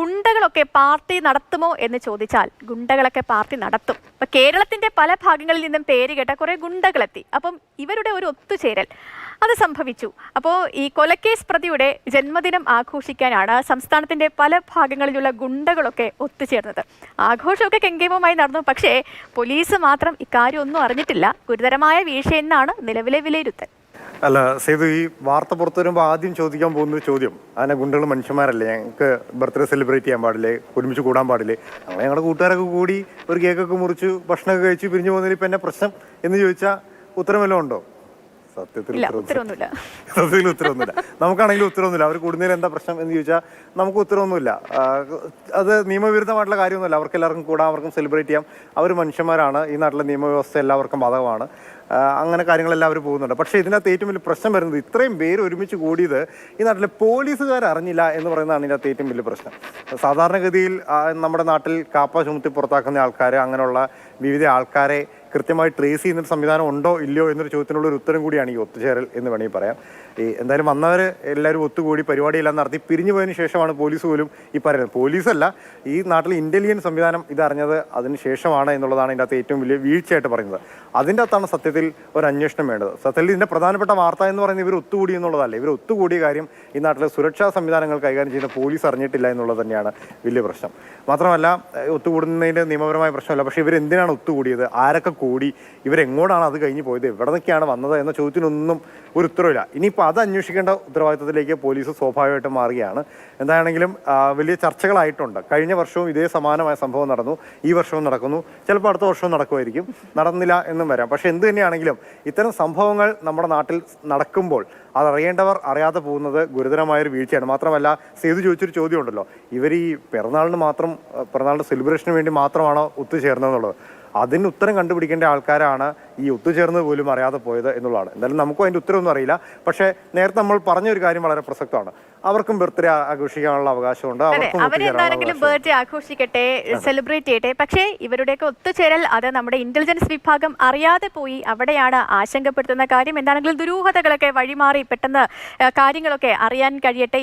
ഗുണ്ടകളൊക്കെ party നടത്തുമോ എന്ന് ചോദിച്ചാൽ ഗുണ്ടകളൊക്കെ party നടത്തും. ഇപ്പൊ കേരളത്തിന്റെ പല ഭാഗങ്ങളിൽ നിന്നും പേര് കേട്ട കുറെ ഗുണ്ടകളെത്തി. അപ്പം ഇവരുടെ ഒരു ഒത്തുചേരൽ അത് സംഭവിച്ചു. അപ്പോൾ ഈ കൊലക്കേസ് പ്രതിയുടെ ജന്മദിനം ആഘോഷിക്കാനാണ് സംസ്ഥാനത്തിന്റെ പല ഭാഗങ്ങളിലുള്ള ഗുണ്ടകളൊക്കെ ഒത്തുചേർന്നത്. ആഘോഷമൊക്കെ കെങ്കേമമായി നടന്നു. പക്ഷേ പോലീസ് മാത്രം ഇക്കാര്യം ഒന്നും അറിഞ്ഞിട്ടില്ല. ഗുരുതരമായ വീഴ്ചയെന്നാണ് നിലവിലെ വിലയിരുത്തൽ. അല്ല സേതു, ഈ വാർത്ത പുറത്തു വരുമ്പോൾ ആദ്യം ചോദിക്കാൻ പോകുന്നൊരു ചോദ്യം, അങ്ങനെ ഗുണ്ടകൾ മനുഷ്യന്മാരല്ലേ, ഞങ്ങൾക്ക് ബർത്ത്ഡേ സെലിബ്രേറ്റ് ചെയ്യാൻ പാടില്ലേ, ഒരുമിച്ച് കൂടാൻ പാടില്ലേ, അങ്ങനെ ഞങ്ങളുടെ കൂട്ടുകാരൊക്കെ കൂടി ഒരു കേക്കൊക്കെ മുറിച്ചു ഭക്ഷണമൊക്കെ കഴിച്ച് പിരിഞ്ഞു പോകുന്നതിൽ ഇപ്പം എന്നെ പ്രശ്നം എന്ന് ചോദിച്ചാൽ ഉത്തരം വല്ലതും ഉണ്ടോ? സത്യത്തിൽ ഉത്തരവൊന്നുമില്ല. നമുക്കാണെങ്കിലും ഉത്തരവൊന്നുമില്ല. അവർ കൂടുന്നതിൽ എന്താ പ്രശ്നം എന്ന് ചോദിച്ചാൽ നമുക്ക് ഉത്തരവൊന്നുമില്ല. അത് നിയമവിരുദ്ധമായിട്ടുള്ള കാര്യമൊന്നുമില്ല. അവർക്ക് എല്ലാവർക്കും കൂടാം, അവർക്കും സെലിബ്രേറ്റ് ചെയ്യാം. അവർ മനുഷ്യന്മാരാണ്. ഈ നാട്ടിലെ നിയമവ്യവസ്ഥ എല്ലാവർക്കും ബാധകമാണ്. അങ്ങനെ കാര്യങ്ങളെല്ലാം അവർ പോകുന്നുണ്ട്. പക്ഷേ ഇതിനകത്ത് ഏറ്റവും വലിയ പ്രശ്നം വരുന്നത് ഇത്രയും പേര് ഒരുമിച്ച് കൂടിയത് ഈ നാട്ടിലെ പോലീസുകാർ അറിഞ്ഞില്ല എന്ന് പറയുന്നതാണ് ഇതിനകത്ത് ഏറ്റവും വലിയ പ്രശ്നം. സാധാരണഗതിയിൽ നമ്മുടെ നാട്ടിൽ കാപ്പ ചുമത്തി പുറത്താക്കുന്ന ആൾക്കാർ, അങ്ങനെയുള്ള വിവിധ ആൾക്കാരെ കൃത്യമായി ട്രേസ് ചെയ്യുന്നൊരു സംവിധാനം ഉണ്ടോ ഇല്ലയോ എന്നൊരു ചോദ്യത്തിനുള്ള ഒരു ഉത്തരം കൂടിയാണ് ഈ ഒത്തുചേരൽ എന്ന് വേണമെങ്കിൽ പറയാം. എന്തായാലും വന്നവർ എല്ലാവരും ഒത്തുകൂടി പരിപാടിയെല്ലാം നടത്തി പിരിഞ്ഞു പോയതിനു ശേഷമാണ് പോലീസ് പോലും ഈ പറയുന്നത്. പോലീസല്ല, ഈ നാട്ടിലെ ഇന്റലിജൻസ് സംവിധാനം ഇതറിഞ്ഞത് അതിന് ശേഷമാണ് എന്നുള്ളതാണ് ഇതിൻ്റെ അകത്ത് ഏറ്റവും വലിയ വീഴ്ചയായിട്ട് പറയുന്നത്. അതിൻ്റെ അകത്താണ് സത്യത്തിൽ ഒരു അന്വേഷണം വേണ്ടത്. സത്യത്തിൽ ഇതിൻ്റെ പ്രധാനപ്പെട്ട വാർത്ത എന്ന് പറയുന്നത് ഇവർ ഒത്തുകൂടി എന്നുള്ളതല്ല. ഇവർ ഒത്തുകൂടിയ കാര്യം ഈ നാട്ടിലെ സുരക്ഷാ സംവിധാനങ്ങൾ കൈകാര്യം ചെയ്യുന്ന പോലീസ് അറിഞ്ഞിട്ടില്ല എന്നുള്ളത് തന്നെയാണ് വലിയ പ്രശ്നം. മാത്രമല്ല, ഒത്തുകൂടുന്നതിൻ്റെ നിയമപരമായ പ്രശ്നമല്ല, പക്ഷേ ഇവരെന്തിനാണ് ഒത്തുകൂടിയത്, ആരൊക്കെ കൂടി, ഇവരെങ്ങോട്ടാണ് അത് കഴിഞ്ഞ് പോയത്, എവിടെ നിന്നൊക്കെയാണ് വന്നത് എന്ന ചോദ്യത്തിനൊന്നും ഒരു ഉത്തരവില്ല. ഇനിയിപ്പോൾ അത് അന്വേഷിക്കേണ്ട ഉത്തരവാദിത്തത്തിലേക്ക് പോലീസ് സ്വാഭാവികമായിട്ടും മാറുകയാണ്. എന്താണെങ്കിലും വലിയ ചർച്ചകളായിട്ടുണ്ട്. കഴിഞ്ഞ വർഷവും ഇതേ സമാനമായ സംഭവം നടന്നു, ഈ വർഷവും നടക്കുന്നു, ചിലപ്പോൾ അടുത്ത വർഷവും നടക്കുമായിരിക്കും, നടന്നില്ല എന്നും വരാം. പക്ഷെ എന്ത് തന്നെയാണെങ്കിലും ഇത്തരം സംഭവങ്ങൾ നമ്മുടെ നാട്ടിൽ നടക്കുമ്പോൾ അതറിയേണ്ടവർ അറിയാതെ പോകുന്നത് ഗുരുതരമായൊരു വീഴ്ചയാണ്. മാത്രമല്ല, സേതു ചോദിച്ചൊരു ചോദ്യം ഉണ്ടല്ലോ, ഇവർ ഈ പിറന്നാളിൻ്റെ സെലിബ്രേഷന് വേണ്ടി മാത്രമാണോ ഒത്തുചേർന്നതെന്നുള്ളത്. അതിന് ഉത്തരം കണ്ടുപിടിക്കേണ്ട ആൾക്കാരാണ് ഈ ഒത്തുചേർന്നത് പോലും അറിയാതെ പോയത് എന്നുള്ളതാണ്. എന്തായാലും നമുക്കും അതിൻ്റെ ഉത്തരവൊന്നും അറിയില്ല. പക്ഷേ നേരത്തെ നമ്മൾ പറഞ്ഞൊരു കാര്യം വളരെ പ്രസക്തമാണ്. അവർക്കും ബർത്ത്ഡേ ആഘോഷിക്കാനുള്ള അവകാശമുണ്ട്. അവരെന്താണെങ്കിലും ബർത്ത്ഡേ ആഘോഷിക്കട്ടെ, സെലിബ്രേറ്റ് ചെയ്യട്ടെ. പക്ഷേ ഇവരുടെയൊക്കെ ഒത്തുചേരൽ അത് നമ്മുടെ ഇന്റലിജൻസ് വിഭാഗം അറിയാതെ പോയി. അവിടെയാണ് ആശങ്കപ്പെടുത്തുന്ന കാര്യം. എന്താണെങ്കിലും ദുരൂഹതകളൊക്കെ വഴിമാറി പെട്ടെന്ന് കാര്യങ്ങളൊക്കെ അറിയാൻ കഴിയട്ടെ.